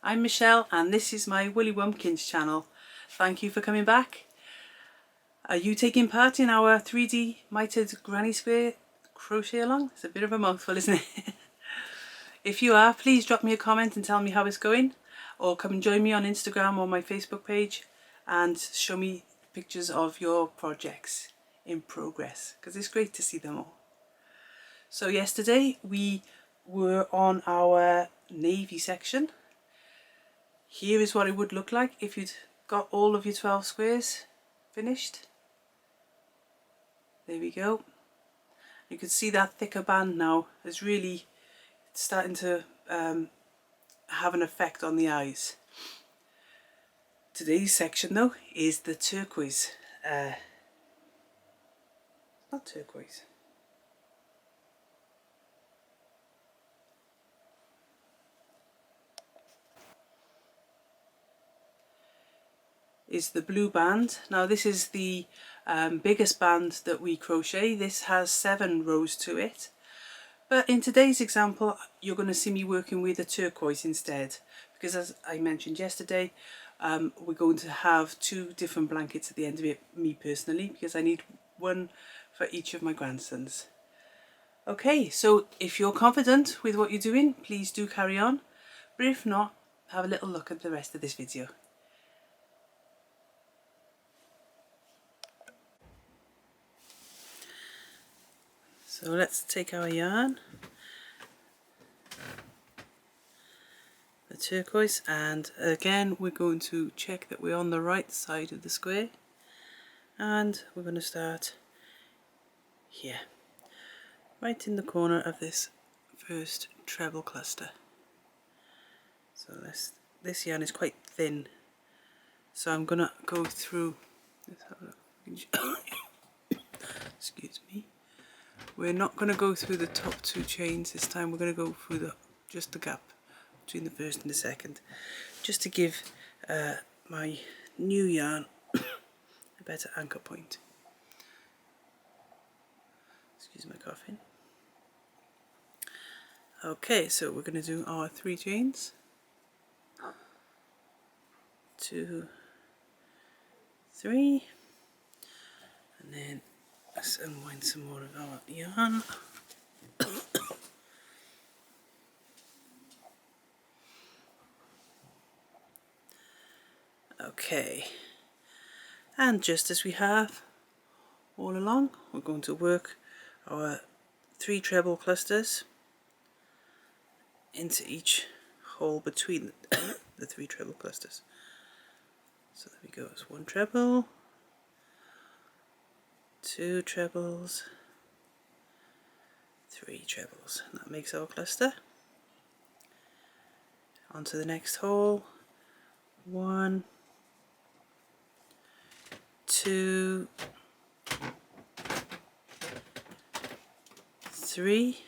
I'm Michelle and this is my Woolly Wumpkins channel. Thank you for coming back. Are you taking part in our 3D Mitred Granny Square crochet along? It's a bit of a mouthful, isn't it? If you are, please drop me a comment and tell me how it's going, or come and join me on Instagram or my Facebook page and show me pictures of your projects in progress, because it's great to see them all. So yesterday we were on our navy section. Here is what it would look like if you'd got all of your 12 squares finished. There we go. You can see that thicker band now is really starting to have an effect on the eyes. Today's section though is the turquoise. Not turquoise. Is the blue band. Now this is the biggest band that we crochet. This has 7 rows to it. But in today's example, you're going to see me working with a turquoise instead, because as I mentioned yesterday, we're going to have 2 different blankets at the end of it, me personally, because I need one for each of my grandsons. Okay, so if you're confident with what you're doing, please do carry on. But if not, have a little look at the rest of this video. So let's take our yarn, the turquoise, and again we're going to check that we're on the right side of the square, and we're going to start here, right in the corner of this first treble cluster. So this yarn is quite thin, so I'm going to go through, let's have a look. Excuse me. We're not going to go through the top 2 chains this time. We're going to go through just the gap between the first and the second, just to give my new yarn a better anchor point. Excuse my coughing. Okay, so we're going to do our 3 chains. 2, 3, and then let's unwind some more of our yarn. Okay, and just as we have all along, we're going to work our 3 treble clusters into each hole between the 3 treble clusters. So there we go, it's 1 treble, 2 trebles, 3 trebles, and that makes our cluster. On to the next hole, 1, 2, 3.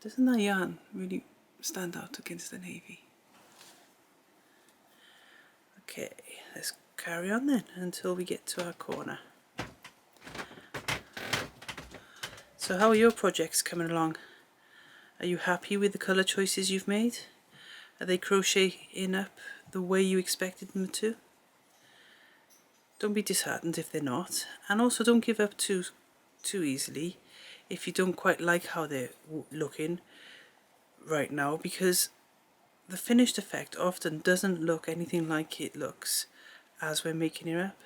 Doesn't that yarn really stand out against the navy? Okay, let's carry on then until we get to our corner. So how are your projects coming along? Are you happy with the colour choices you've made? Are they crocheting up the way you expected them to? Don't be disheartened if they're not, and also don't give up too easily if you don't quite like how they're looking right now, because the finished effect often doesn't look anything like it looks as we're making it up.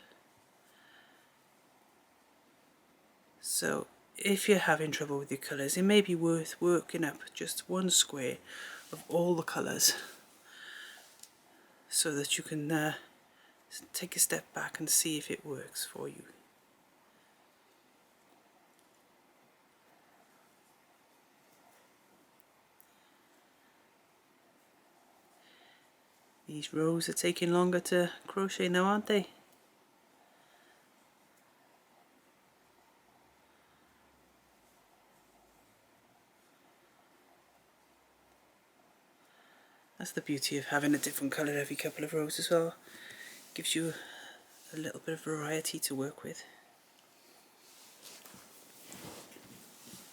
So if you're having trouble with your colours, it may be worth working up just 1 square of all the colours so that you can take a step back and see if it works for you. These rows are taking longer to crochet now, aren't they? That's the beauty of having a different colour every couple of rows as well. Gives you a little bit of variety to work with.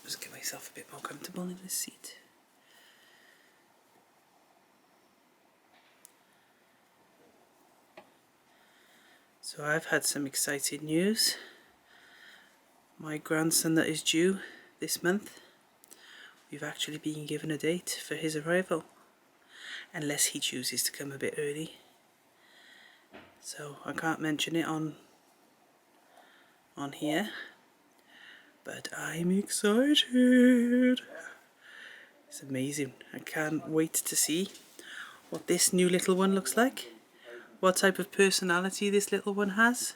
Just get myself a bit more comfortable in this seat. So I've had some exciting news. My grandson that is due this month, we've actually been given a date for his arrival, unless he chooses to come a bit early. So I can't mention it on here, but I'm excited. It's amazing. I can't wait to see what this new little one looks like, what type of personality this little one has.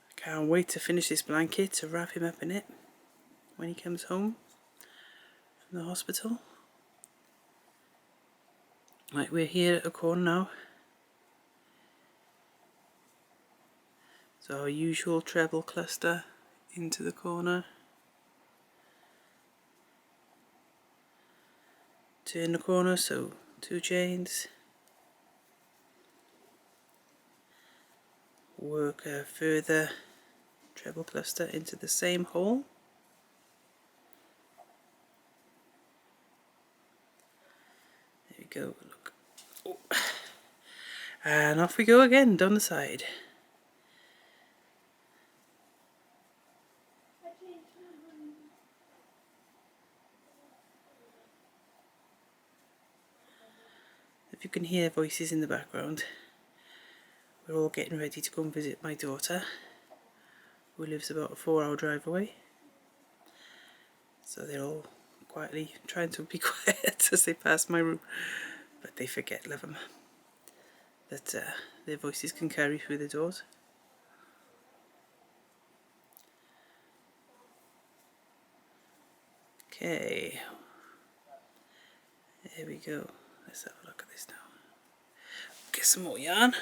I can't wait to finish this blanket to wrap him up in it when he comes home from the hospital. Right, we're here at the corner now. So our usual treble cluster into the corner. Turn the corner, so 2 chains. Work a further treble cluster into the same hole. There we go, look. Oh. And off we go again down the side. If you can hear voices in the background, we're all getting ready to go and visit my daughter, who lives about a 4-hour drive away. So they're all quietly trying to be quiet as they pass my room, but they forget, love them, that their voices can carry through the doors. Okay, there we go. Let's have a look at this now. Get some more yarn.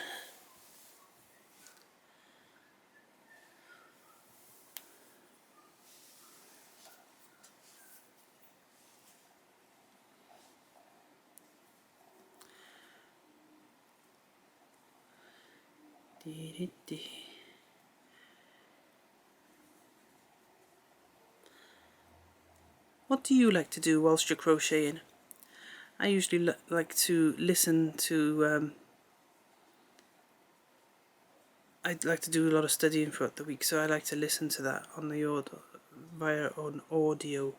What do you like to do whilst you're crocheting? I usually like to listen to, I like to do a lot of studying throughout the week, so I like to listen to that on the via an audio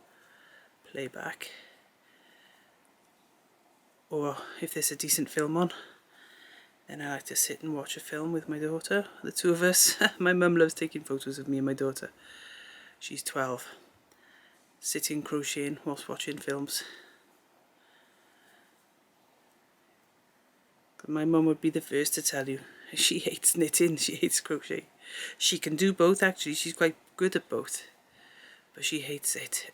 playback. Or if there's a decent film on, then I like to sit and watch a film with my daughter, the two of us. My mum loves taking photos of me and my daughter. She's 12, sitting crocheting whilst watching films. But my mum would be the first to tell you, she hates knitting, she hates crochet. She can do both actually, she's quite good at both, but she hates it.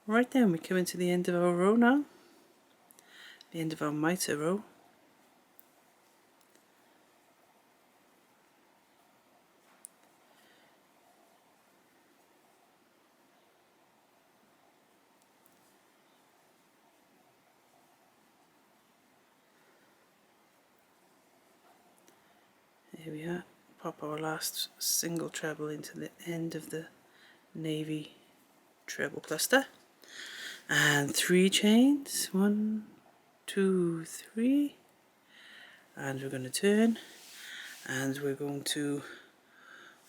Right then, we're coming to the end of our row now. The end of our mitre row. There we are. Pop our last single treble into the end of the navy treble cluster. And 3 chains. 1, 2, 3. And we're going to turn. And we're going to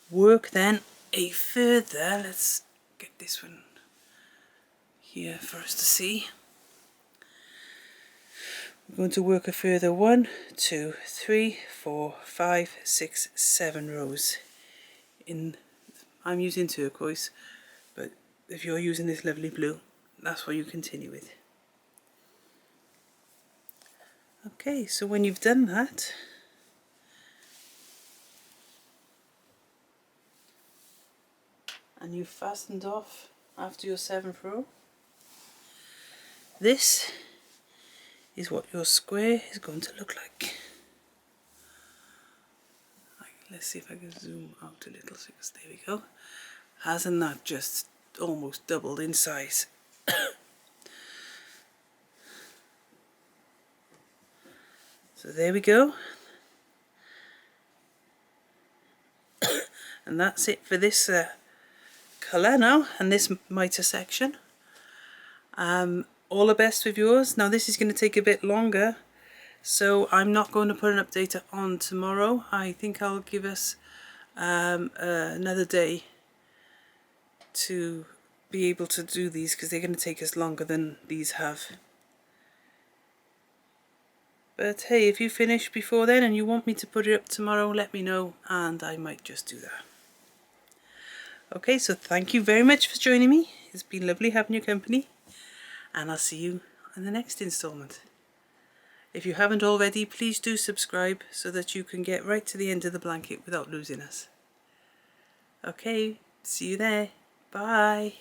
work then a further, let's get this one here for us to see. We're going to work a further 1, 2, 3, 4, 5, 6, 7 rows. I'm using turquoise, but if you're using this lovely blue, that's what you continue with. Okay, so when you've done that, and you've fastened off after your 7th row, this is what your square is going to look like. Let's see if I can zoom out a little. There we go. Hasn't that just almost doubled in size? So there we go. And that's it for this colour now and this mitre section. All the best with yours. Now this is going to take a bit longer, so I'm not going to put an update on tomorrow. I think I'll give us another day to be able to do these, because they're going to take us longer than these have. But hey, if you finish before then and you want me to put it up tomorrow, let me know and I might just do that. Okay, so thank you very much for joining me. It's been lovely having your company, and I'll see you in the next instalment. If you haven't already, please do subscribe so that you can get right to the end of the blanket without losing us. Okay, see you there. Bye.